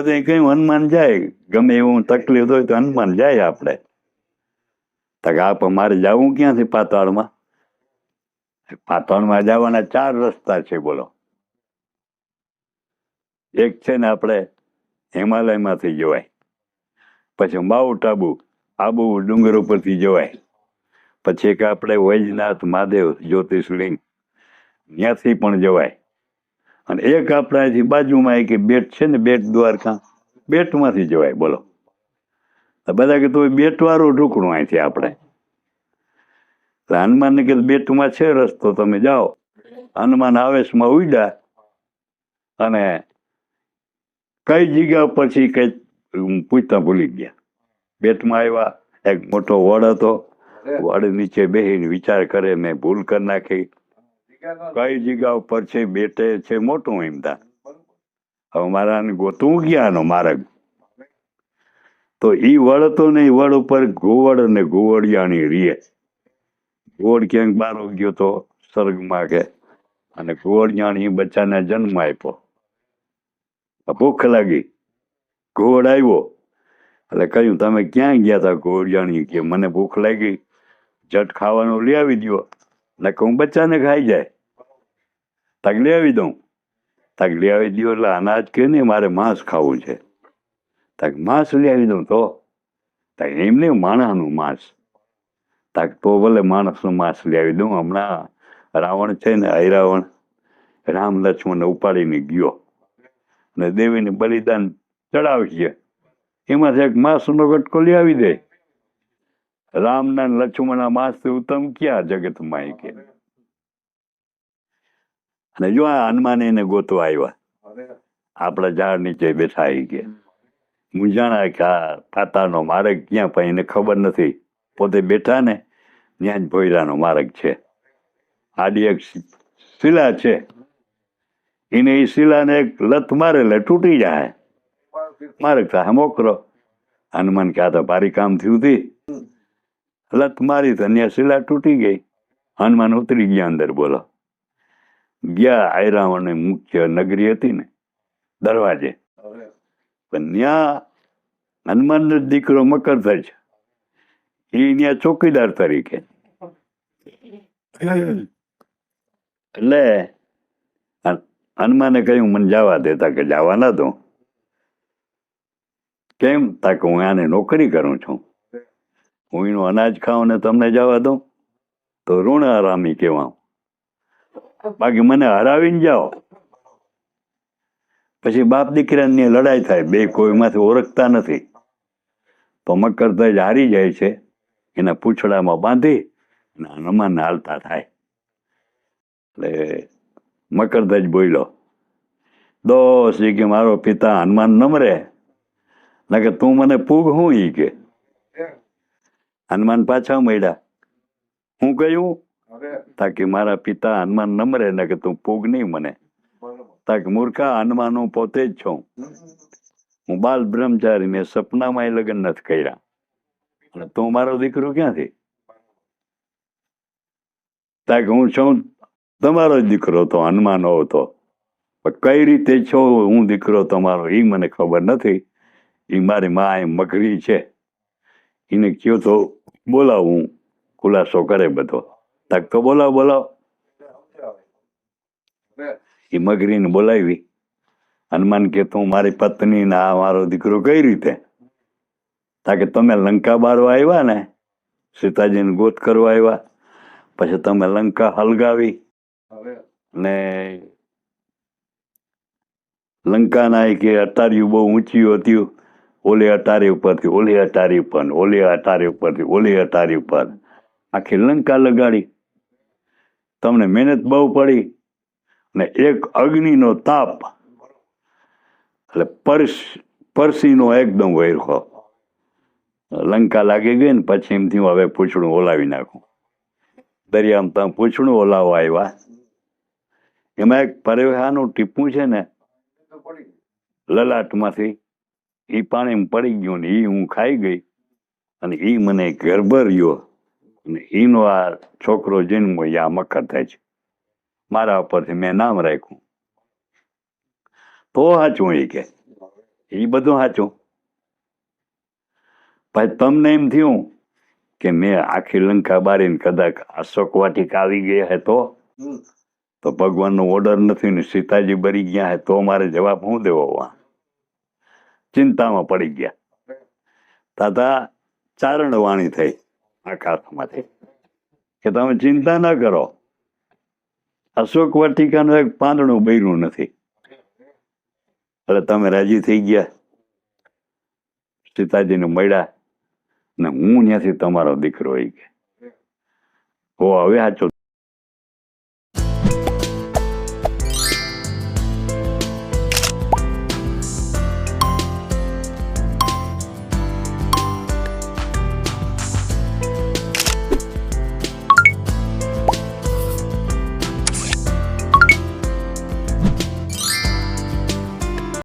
બધે કયું હનુમાન જાય, ગમે એવું તકલીફ હોય તો હનુમાન જાય આપણે. આપ મારે જવું ક્યાંથી પાતાળમાં? પાતાળમાં જવાના 4 રસ્તા છે બોલો. એક છે ને આપણે હિમાલયમાંથી જવાય, પછી માઉન્ટ આબુ ડુંગર ઉપરથી જવાય, પછી એક આપણે વૈજનાથ મહાદેવ જ્યોતિષલિંગ ત્યાંથી પણ જવાય, અને એક આપણે અહીંથી બાજુમાં એક બેટ છે ને, બેટ દ્વારકા, બેટમાંથી જવાય બોલો. બધા કે તો બેટ વાળું ઢુકણું અહીંથી આપણે. હનુમાનને કીધું બેટમાં છે રસ્તો, તમે જાઓ. હનુમાન આવેશમાં ઉડ્યા અને કઈ જગ્યા પછી કઈ પૂછતા ભૂલી ગયા. બેટમાં આવ્યા, એક મોટો વડ હતો, વડ નીચે બેસીને વિચાર કરે, મેં ભૂલ કરી નાખી, કઈ જગ્યા ઉપર છે, બેટે છે મોટું હિમતા, હવે મારા ગોતું ગયા માર્ગ. તો ઈ વડ તો ને, વડ ઉપર ઘુવડ ને ઘુવડિયાની રીએ. ઘુવડ ક્યાંક બારો ગયો તો સ્વર્ગમાં કે, અને ઘુવડિયાની બચ્ચાને જન્મ આપ્યો. ભૂખ લાગી, ઘુવડ આવ્યો એટલે કહ્યું, તમે ક્યાં ગયા હતા? ઘુવડિયાની કે મને ભૂખ લાગી, જટ ખાવાનું લઈ આવી દો, ને હું બચ્ચાને ખાઈ જાય. તાક લઈ આવી દઉં. તાક લઈ આવી દો એટલે અનાજ કે ને મારે માંસ ખાવું છે. તાક માંસ લઈ આવી દઉં તો? તાક એમને માણસનું માંસ. તાક તો ભલે માણસનું માંસ લઈ આવી દઉં. હમણાં રાવણ છે ને, અહિરાવણ રામ લક્ષ્મણને ઉપાડીને ગયો ને દેવીને બલિદાન ચડાવશે, એમાંથી એક માંસનો કટકો લઈ આવી દે. રામના લક્ષ્મણના માંસથી ઉત્તમ ક્યાં જગતમાં કે. અને જો આ હનુમાન એને ગોતવા આવ્યા, આપણા ઝાડ નીચે બેઠા આવી ગયા. મૂંઝાણા કે આ પાતાળનો માર્ગ ક્યાં, પણ એને ખબર નથી. પોતે બેઠા ને ત્યાં જ ભોયરાનો માર્ગ છે. આડી એક શિલા છે, એને એ શિલાને એક લત મારે એટલે તૂટી જાય, માર્ગ થાય મોકરો. હનુમાન કે આ તો ભારી કામ થયું હતી, લત મારી તો ત્યાં શિલા તૂટી ગઈ. હનુમાન ઉતરી ગયા અંદર બોલો. ગયા આયરાવણની મુખ્ય નગરી હતી ને, દરવાજે. પણ ત્યાં હનુમાનનો દીકરો મકરધ્વજ એ ત્યાં ચોકીદાર તરીકે. એટલે હનુમાને કહ્યું, મને જવા દેતા કે જવા ના દઉં. કેમ? તાકે હું આને નોકરી કરું છું, હું એનું અનાજ ખાઉં ને તમને જવા દઉં તો ઋણ હરામી કહેવાઉં. બાકી મને હરાવીને જાઓ પછી બાપ દીકરાની લડાઈ થાય, બે કોઈમાંથી ઓળખતા નથી. તો મકરધ્વજ હારી જાય છે, એના પૂંછડામાં બાંધી અને હનુમાનને હાલતા થાય. એટલે મકરધ્વજ બોલ્યો, દોસ્ત કે મારો પિતા હનુમાન નમરે ના કે તું મને પૂગ હું ઈ કે. હનુમાન પાછા મળ્યા. હું કહ્યું? તાકે મારા પિતા હનુમાન નમરે ને કે તું પૂગ નહીં મને. તાકે મૂર્ખા, હનુમાન હું પોતે જ છું. હું બાલ બ્રહ્મચારી, મેં સપનામાં લગ્ન નથી કર્યા, અને તું મારો દીકરો ક્યાંથી? તાકે હું છું તમારો જ દીકરો તો હનુમાન હોવ તો, પણ કઈ રીતે છો હું દીકરો તમારો એ મને ખબર નથી. એ મારી મા એ મગરી છે, એને કયો તો બોલાવું, ખુલાસો કરે બધો. તાક તો બોલાવ. એ મગરીને બોલાવી. હનુમાન કે તું મારી પત્ની ને આ મારો દીકરો કઈ રીતે? તાકે તમે લંકા બારવા આવ્યા ને, સીતાજીને ગોત કરવા આવ્યા, પછી તમે લંકા હલગાવી ને લંકાના કે અટારીયું બહુ ઊંચી હતી, ઓલી અટારી ઉપરથી ઓલી અટારી ઉપર, ઓલી અટારી ઉપરથી ઓલી અટારી ઉપર આખી લંકા લગાડી. તમને મહેનત બહુ પડી ને એક અગ્નિનો તાપ, એટલે પરસીનો એકદમ વૈરખો. લંકા લાગી ગઈ ને પછી એમ થયું હવે પૂછડું ઓલાવી નાખું. દરિયામાં તમે પૂછડું ઓલાવવા આવ્યા, એમાં એક પરેહાનું ટીપું છે ને લલાટમાંથી, એ પાણીમાં પડી ગયું ને એ હું ખાઈ ગઈ, અને એ મને ગર્ભ રહ્યો, અને એનો આ છોકરો જન્મ આ મકરધ્વજ, મારા ઉપરથી મેં નામ રાખ્યું. તો સાચું એ કે એ બધું સાચું. ભાઈ તમને એમ થયું કે મેં આખી લંકા બારીને કદાચ અશોક વાટિકા આવી ગયા હે તો ભગવાનનો ઓર્ડર નથી ને સીતાજી બરી ગયા હે તો મારે જવાબ શું દેવો? ચિંતામાં પડી ગયા. દાદા ચારણ વાણી થઈ આકાશમાંથી કે તમે ચિંતા ન કરો, અશોક વાટિકાનું એક પાંદડું બૈરું નથી. એટલે તમે રાજી થઈ ગયા, સીતાજીને મળ્યા ને હું ત્યાંથી તમારો દીકરો. હો હવે સાચો